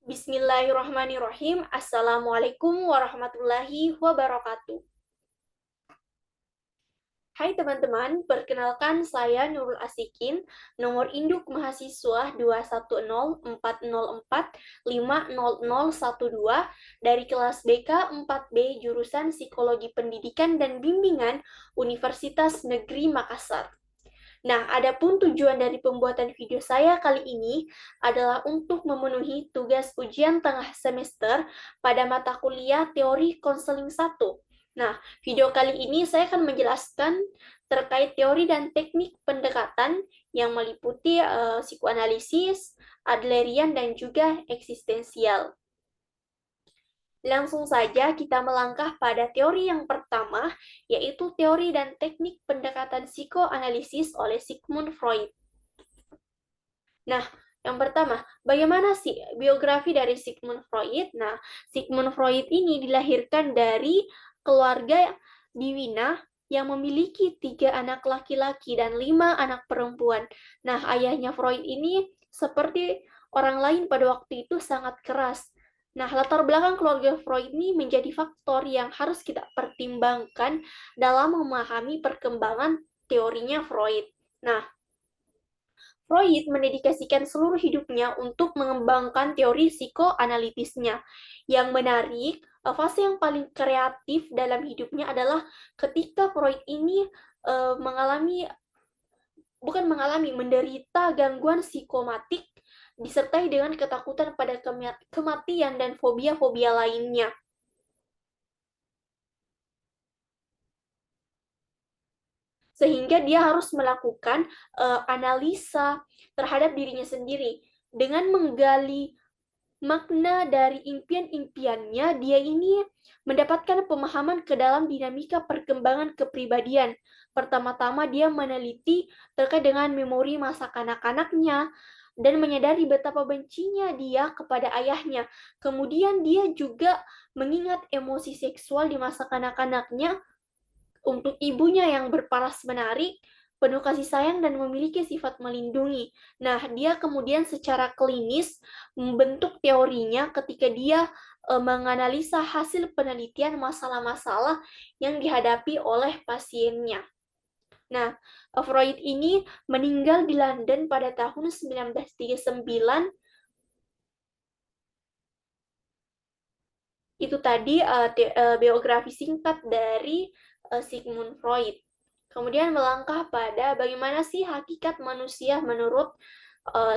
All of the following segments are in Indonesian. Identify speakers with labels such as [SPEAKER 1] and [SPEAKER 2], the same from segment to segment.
[SPEAKER 1] Bismillahirrahmanirrahim. Assalamualaikum warahmatullahi wabarakatuh. Hai teman-teman, perkenalkan saya Nurul Asikin, nomor induk mahasiswa 21040450012 dari kelas BK 4B jurusan Psikologi Pendidikan dan Bimbingan Universitas Negeri Makassar. Nah, adapun tujuan dari pembuatan video saya kali ini adalah untuk memenuhi tugas ujian tengah semester pada mata kuliah Teori Konseling 1. Nah, video kali ini saya akan menjelaskan terkait teori dan teknik pendekatan yang meliputi psikoanalisis, Adlerian, dan juga eksistensial. Langsung saja kita melangkah pada teori yang pertama, yaitu teori dan teknik pendekatan psikoanalisis oleh Sigmund Freud. Nah, yang pertama, bagaimana sih biografi dari Sigmund Freud? Nah, Sigmund Freud ini dilahirkan dari keluarga di Wina yang memiliki 3 anak laki-laki dan 5 anak perempuan. Nah, ayahnya Freud ini seperti orang lain pada waktu itu sangat keras. Nah, latar belakang keluarga Freud ini menjadi faktor yang harus kita pertimbangkan dalam memahami perkembangan teorinya Freud. Nah, Freud mendedikasikan seluruh hidupnya untuk mengembangkan teori psikoanalitisnya. Yang menarik, fase yang paling kreatif dalam hidupnya adalah ketika Freud ini menderita gangguan psikomatik disertai dengan ketakutan pada kematian dan fobia-fobia lainnya. Sehingga dia harus melakukan analisa terhadap dirinya sendiri. Dengan menggali makna dari impian-impiannya, dia ini mendapatkan pemahaman ke dalam dinamika perkembangan kepribadian. Pertama-tama dia meneliti terkait dengan memori masa kanak-kanaknya, dan menyadari betapa bencinya dia kepada ayahnya. Kemudian dia juga mengingat emosi seksual di masa kanak-kanaknya untuk ibunya yang berparas menarik, penuh kasih sayang dan memiliki sifat melindungi. Nah, dia kemudian secara klinis membentuk teorinya ketika dia menganalisa hasil penelitian masalah-masalah yang dihadapi oleh pasiennya. Nah, Freud ini meninggal di London pada tahun 1939. Itu tadi biografi singkat dari Sigmund Freud. Kemudian melangkah pada bagaimana sih hakikat manusia menurut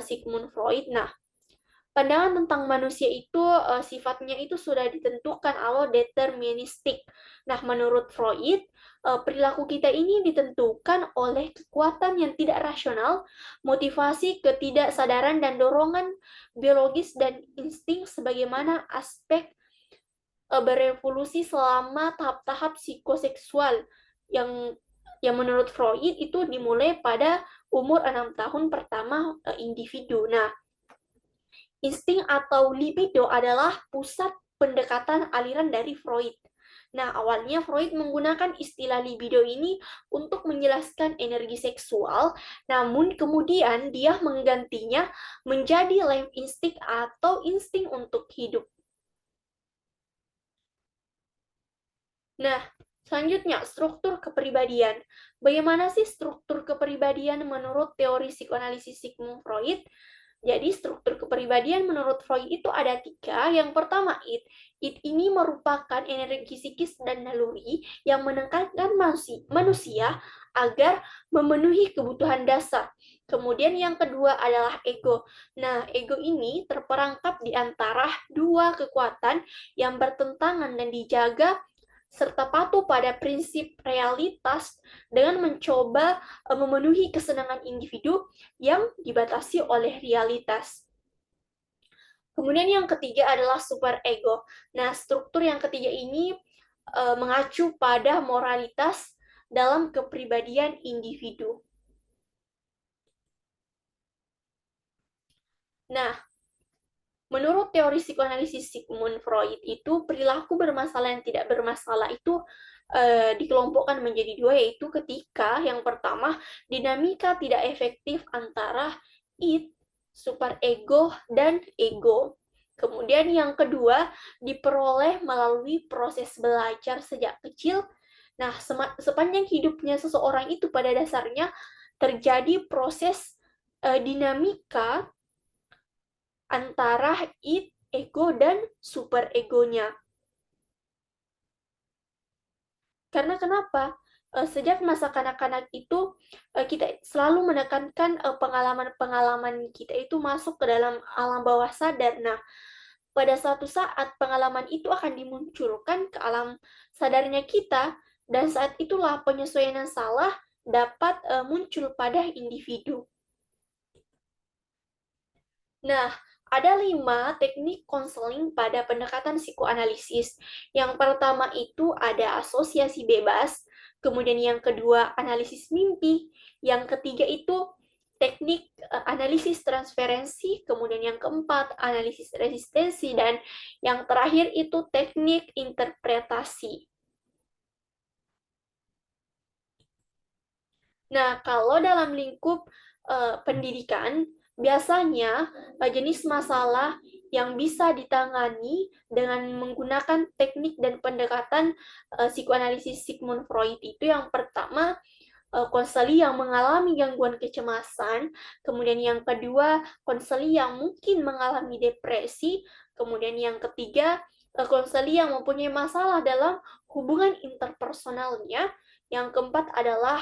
[SPEAKER 1] Sigmund Freud. Nah, pandangan tentang manusia itu sifatnya itu sudah ditentukan atau deterministik. Nah, menurut Freud, perilaku kita ini ditentukan oleh kekuatan yang tidak rasional, motivasi, ketidaksadaran, dan dorongan biologis dan insting sebagaimana aspek berevolusi selama tahap-tahap psikoseksual yang menurut Freud itu dimulai pada umur 6 tahun pertama individu. Nah, insting atau libido adalah pusat pendekatan aliran dari Freud. Nah, awalnya Freud menggunakan istilah libido ini untuk menjelaskan energi seksual, namun kemudian dia menggantinya menjadi life instinct atau insting untuk hidup. Nah, selanjutnya, struktur kepribadian. Bagaimana sih struktur kepribadian menurut teori psikoanalisis Sigmund Freud? Jadi, struktur kepribadian menurut Freud itu ada 3. Yang pertama, id. Id ini merupakan energi psikis dan naluri yang menekankan manusia agar memenuhi kebutuhan dasar. Kemudian yang kedua adalah ego. Nah, ego ini terperangkap di antara 2 kekuatan yang bertentangan dan dijaga serta patuh pada prinsip realitas dengan mencoba memenuhi kesenangan individu yang dibatasi oleh realitas. Kemudian yang ketiga adalah superego. Nah, struktur yang ketiga ini mengacu pada moralitas dalam kepribadian individu. Nah, menurut teori psikoanalisis Sigmund Freud itu perilaku bermasalah yang tidak bermasalah itu dikelompokkan menjadi 2, yaitu ketika yang pertama dinamika tidak efektif antara id, superego, dan ego. Kemudian yang kedua, diperoleh melalui proses belajar sejak kecil. Nah, sepanjang hidupnya seseorang itu pada dasarnya terjadi proses dinamika antara ego dan super egonya. Karena kenapa? Sejak masa kanak-kanak itu kita selalu menekankan pengalaman-pengalaman kita itu masuk ke dalam alam bawah sadar. Nah, pada suatu saat pengalaman itu akan dimunculkan ke alam sadarnya kita, dan saat itulah penyesuaian yang salah dapat muncul pada individu. Nah, ada 5 teknik konseling pada pendekatan psikoanalisis. Yang pertama itu ada asosiasi bebas, kemudian yang kedua analisis mimpi, yang ketiga itu teknik analisis transferensi, kemudian yang keempat analisis resistensi, dan yang terakhir itu teknik interpretasi. Nah, kalau dalam lingkup pendidikan, biasanya jenis masalah yang bisa ditangani dengan menggunakan teknik dan pendekatan psikoanalisis Sigmund Freud itu yang pertama konseli yang mengalami gangguan kecemasan, kemudian yang kedua konseli yang mungkin mengalami depresi, kemudian yang ketiga konseli yang mempunyai masalah dalam hubungan interpersonalnya, yang keempat adalah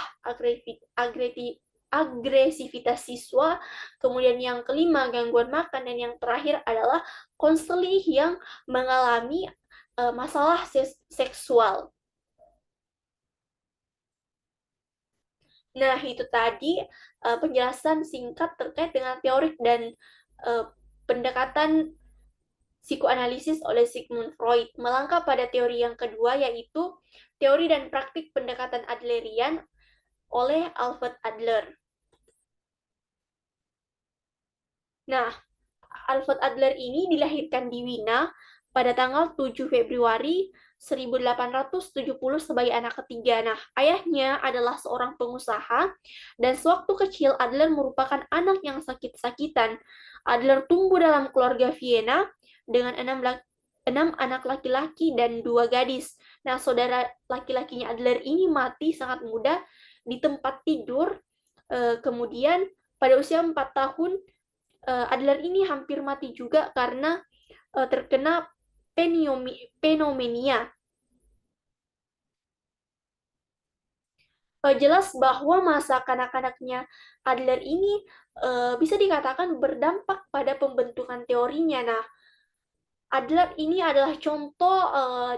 [SPEAKER 1] agresivitas siswa, kemudian yang kelima gangguan makan, dan yang terakhir adalah konseli yang mengalami masalah seksual. Nah, itu tadi penjelasan singkat terkait dengan teori dan pendekatan psikoanalisis oleh Sigmund Freud. Melangkah pada teori yang kedua, yaitu teori dan praktik pendekatan Adlerian oleh Alfred Adler. Nah, Alfred Adler ini dilahirkan di Wina pada tanggal 7 Februari 1870 sebagai anak ketiga. Nah, ayahnya adalah seorang pengusaha, dan sewaktu kecil Adler merupakan anak yang sakit-sakitan. Adler tumbuh dalam keluarga Vienna dengan 6 anak laki-laki dan 2 gadis. Nah, saudara laki-lakinya Adler ini mati sangat muda di tempat tidur. Kemudian pada usia 4 tahun, Adler ini hampir mati juga karena terkena pneumonia. Jelas bahwa masa kanak-kanaknya Adler ini bisa dikatakan berdampak pada pembentukan teorinya. Nah, Adler ini adalah contoh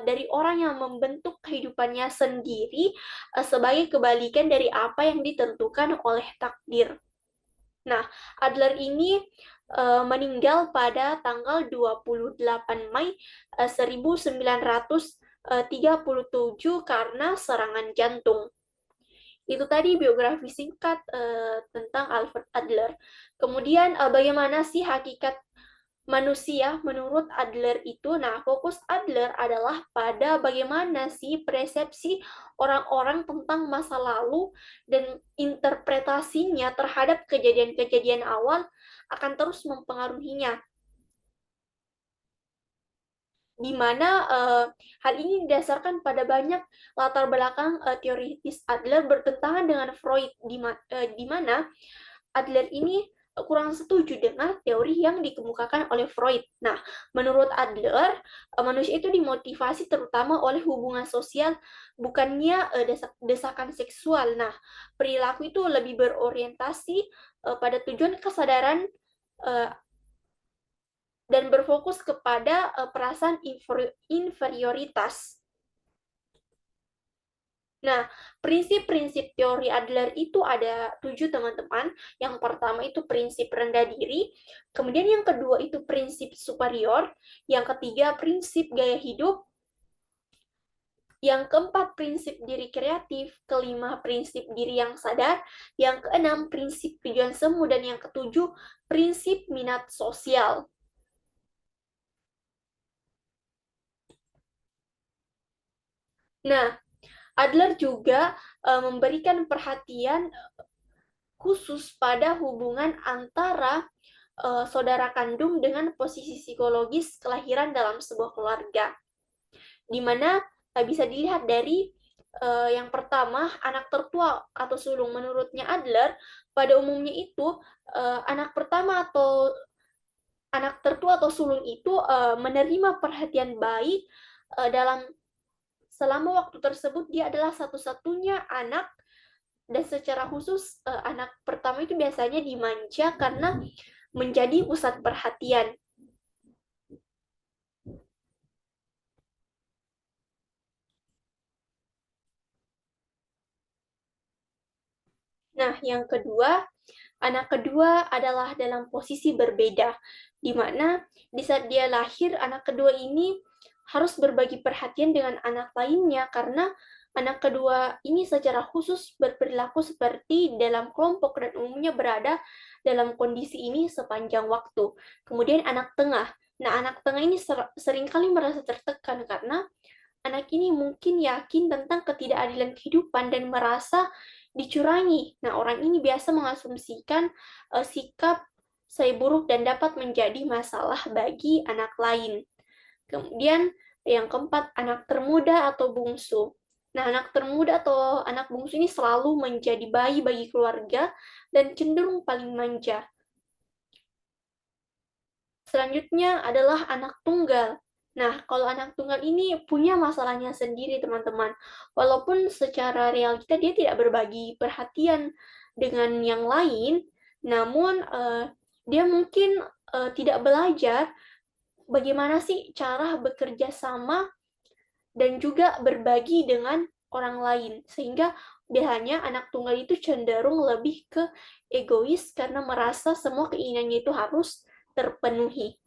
[SPEAKER 1] dari orang yang membentuk kehidupannya sendiri sebagai kebalikan dari apa yang ditentukan oleh takdir. Nah, Adler ini meninggal pada tanggal 28 Mei 1937 karena serangan jantung. Itu tadi biografi singkat tentang Alfred Adler. Kemudian bagaimana sih hakikat manusia menurut Adler itu? Nah, fokus Adler adalah pada bagaimana sih persepsi orang-orang tentang masa lalu dan interpretasinya terhadap kejadian-kejadian awal akan terus mempengaruhinya, di mana hal ini didasarkan pada banyak latar belakang teoritis Adler bertentangan dengan Freud, di mana Adler ini kurang setuju dengan teori yang dikemukakan oleh Freud. Nah, menurut Adler, manusia itu dimotivasi terutama oleh hubungan sosial, bukannya desakan seksual. Nah, perilaku itu lebih berorientasi pada tujuan kesadaran uh, dan berfokus kepada perasaan inferioritas. Nah, prinsip-prinsip teori Adler itu ada 7, teman-teman. Yang pertama itu prinsip rendah diri, kemudian yang kedua itu prinsip superior, yang ketiga prinsip gaya hidup, yang keempat prinsip diri kreatif, kelima prinsip diri yang sadar, yang keenam prinsip tujuan semu, dan yang ketujuh prinsip minat sosial. Nah, Adler juga memberikan perhatian khusus pada hubungan antara saudara kandung dengan posisi psikologis kelahiran dalam sebuah keluarga, di mana bisa dilihat dari yang pertama, anak tertua atau sulung. Menurutnya Adler, pada umumnya itu anak pertama atau anak tertua atau sulung itu menerima perhatian baik dalam selama waktu tersebut. Dia adalah satu-satunya anak, dan secara khusus anak pertama itu biasanya dimanja karena menjadi pusat perhatian. Nah, yang kedua, anak kedua adalah dalam posisi berbeda, di mana di saat dia lahir, anak kedua ini harus berbagi perhatian dengan anak lainnya karena anak kedua ini secara khusus berperilaku seperti dalam kelompok dan umumnya berada dalam kondisi ini sepanjang waktu. Kemudian anak tengah. Nah, anak tengah ini seringkali merasa tertekan karena anak ini mungkin yakin tentang ketidakadilan kehidupan dan merasa dicurangi. Nah, orang ini biasa mengasumsikan sikap saya buruk dan dapat menjadi masalah bagi anak lain. Kemudian yang keempat, anak termuda atau bungsu. Nah, anak termuda atau anak bungsu ini selalu menjadi bayi bagi keluarga dan cenderung paling manja. Selanjutnya adalah anak tunggal. Nah, kalau anak tunggal ini punya masalahnya sendiri, teman-teman. Walaupun secara realita dia tidak berbagi perhatian dengan yang lain, namun dia mungkin tidak belajar bagaimana sih cara bekerja sama dan juga berbagi dengan orang lain. Sehingga biasanya anak tunggal itu cenderung lebih ke egois karena merasa semua keinginannya itu harus terpenuhi.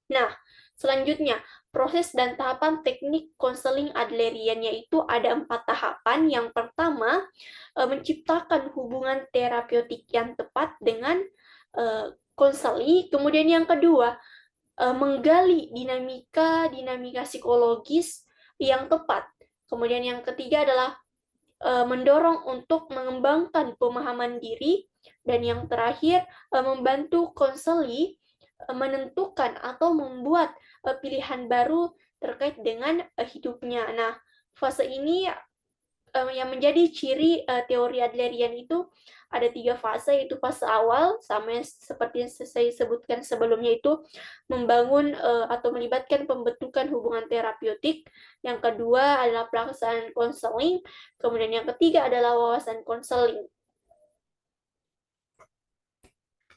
[SPEAKER 1] Nah, selanjutnya, proses dan tahapan teknik konseling Adlerian yaitu ada 4 tahapan. Yang pertama, menciptakan hubungan terapeutik yang tepat dengan konseli. Kemudian yang kedua, menggali dinamika psikologis yang tepat. Kemudian yang ketiga adalah mendorong untuk mengembangkan pemahaman diri. Dan yang terakhir, membantu konseli menentukan atau membuat pilihan baru terkait dengan hidupnya. Nah, fase ini yang menjadi ciri teori Adlerian itu ada 3 fase, yaitu fase awal, sama seperti yang saya sebutkan sebelumnya itu, membangun atau melibatkan pembentukan hubungan terapeutik. Yang kedua adalah pelaksanaan konseling, kemudian yang ketiga adalah wawasan konseling.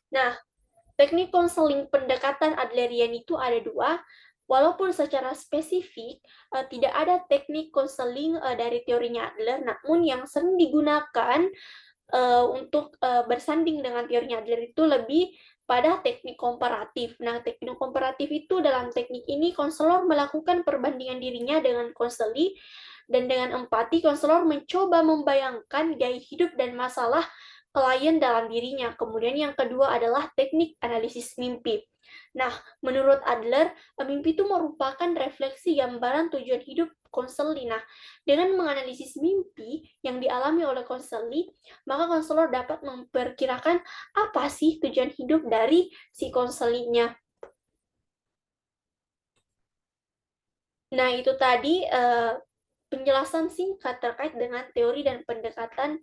[SPEAKER 1] Nah, teknik konseling pendekatan Adlerian itu ada 2. Walaupun secara spesifik tidak ada teknik konseling dari teorinya Adler, namun yang sering digunakan untuk bersanding dengan teorinya Adler itu lebih pada teknik komparatif. Nah, teknik komparatif itu dalam teknik ini konselor melakukan perbandingan dirinya dengan konseli, dan dengan empati konselor mencoba membayangkan gaya hidup dan masalah klien dalam dirinya. Kemudian yang kedua adalah teknik analisis mimpi. Nah, menurut Adler, mimpi itu merupakan refleksi gambaran tujuan hidup konseli. Nah, dengan menganalisis mimpi yang dialami oleh konseli, maka konselor dapat memperkirakan apa sih tujuan hidup dari si konselinya. Nah, itu tadi penjelasan singkat terkait dengan teori dan pendekatan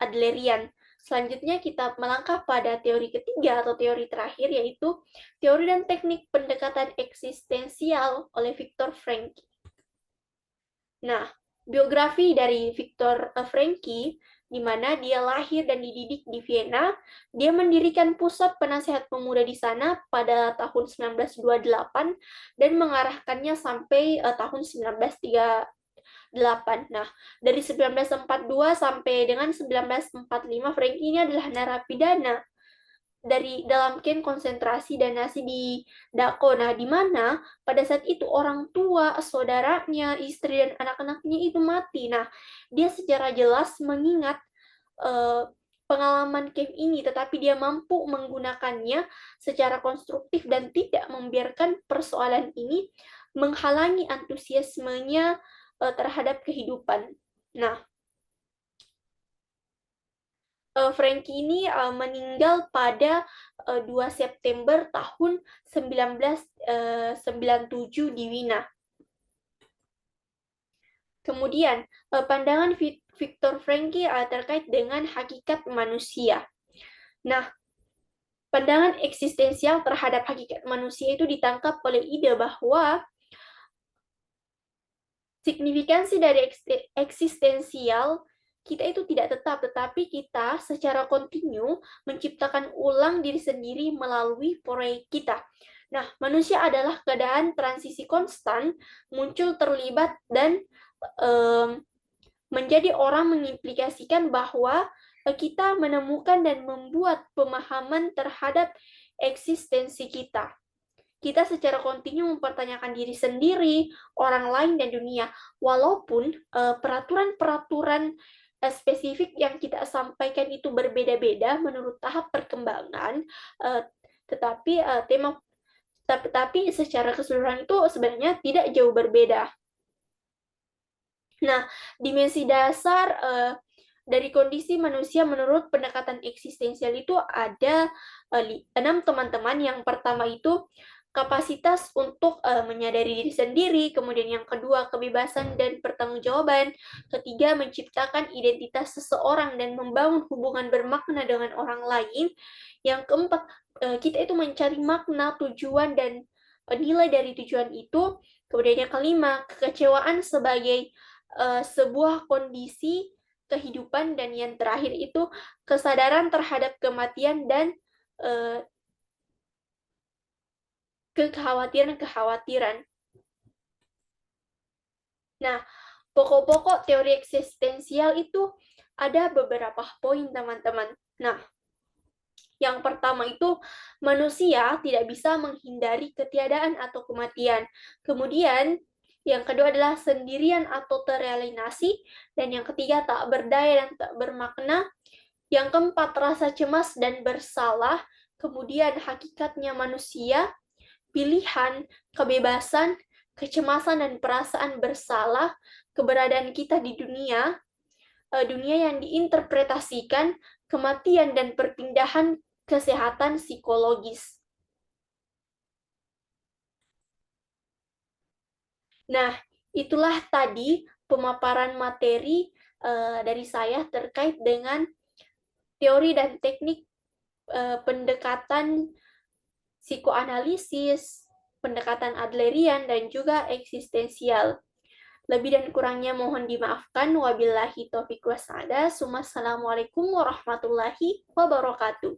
[SPEAKER 1] Adlerian. Selanjutnya kita melangkah pada teori ketiga atau teori terakhir, yaitu teori dan teknik pendekatan eksistensial oleh Viktor Frankl. Nah, biografi dari Viktor Frankl, di mana dia lahir dan dididik di Vienna. Dia mendirikan pusat penasehat pemuda di sana pada tahun 1928 dan mengarahkannya sampai tahun 1938. Nah, dari 1942 sampai dengan 1945, Frankl ini adalah narapidana dari dalam kamp konsentrasi dan Nazi di Dachau. Nah, di mana pada saat itu orang tua, saudaranya, istri, dan anak-anaknya itu mati. Nah, dia secara jelas mengingat pengalaman camp ini, tetapi dia mampu menggunakannya secara konstruktif dan tidak membiarkan persoalan ini menghalangi antusiasmenya terhadap kehidupan. Nah, Frankie ini meninggal pada 2 September tahun 1997 di Wina. Kemudian, pandangan Viktor Frankl terkait dengan hakikat manusia. Nah, pandangan eksistensial terhadap hakikat manusia itu ditangkap oleh ide bahwa signifikansi dari eksistensial kita itu tidak tetap, tetapi kita secara kontinu menciptakan ulang diri sendiri melalui proyek kita. Nah, manusia adalah keadaan transisi konstan, muncul, terlibat, dan menjadi orang mengimplikasikan bahwa kita menemukan dan membuat pemahaman terhadap eksistensi kita. Kita secara kontinu mempertanyakan diri sendiri, orang lain, dan dunia. Walaupun peraturan-peraturan spesifik yang kita sampaikan itu berbeda-beda menurut tahap perkembangan, tetapi secara keseluruhan itu sebenarnya tidak jauh berbeda. Nah, dimensi dasar dari kondisi manusia menurut pendekatan eksistensial itu ada 6 teman-teman. Yang pertama itu kapasitas untuk menyadari diri sendiri, kemudian yang kedua kebebasan dan pertanggungjawaban, ketiga menciptakan identitas seseorang dan membangun hubungan bermakna dengan orang lain, yang keempat kita itu mencari makna, tujuan, dan nilai dari tujuan itu, kemudian yang kelima kekecewaan sebagai sebuah kondisi kehidupan, dan yang terakhir itu kesadaran terhadap kematian dan kekhawatiran-kekhawatiran. Nah, pokok-pokok teori eksistensial itu ada beberapa poin, teman-teman. Nah, yang pertama itu manusia tidak bisa menghindari ketiadaan atau kematian. Kemudian, yang kedua adalah sendirian atau teralienasi. Dan yang ketiga, tak berdaya dan tak bermakna. Yang keempat, rasa cemas dan bersalah. Kemudian, hakikatnya manusia, pilihan, kebebasan, kecemasan, dan perasaan bersalah, keberadaan kita di dunia yang diinterpretasikan, kematian, dan perpindahan kesehatan psikologis. Nah, itulah tadi pemaparan materi dari saya terkait dengan teori dan teknik pendekatan psikoanalisis, pendekatan Adlerian, dan juga eksistensial. Lebih dan kurangnya mohon dimaafkan. Wabillahi taufiq wassalam. Wassalamualaikum warahmatullahi wabarakatuh.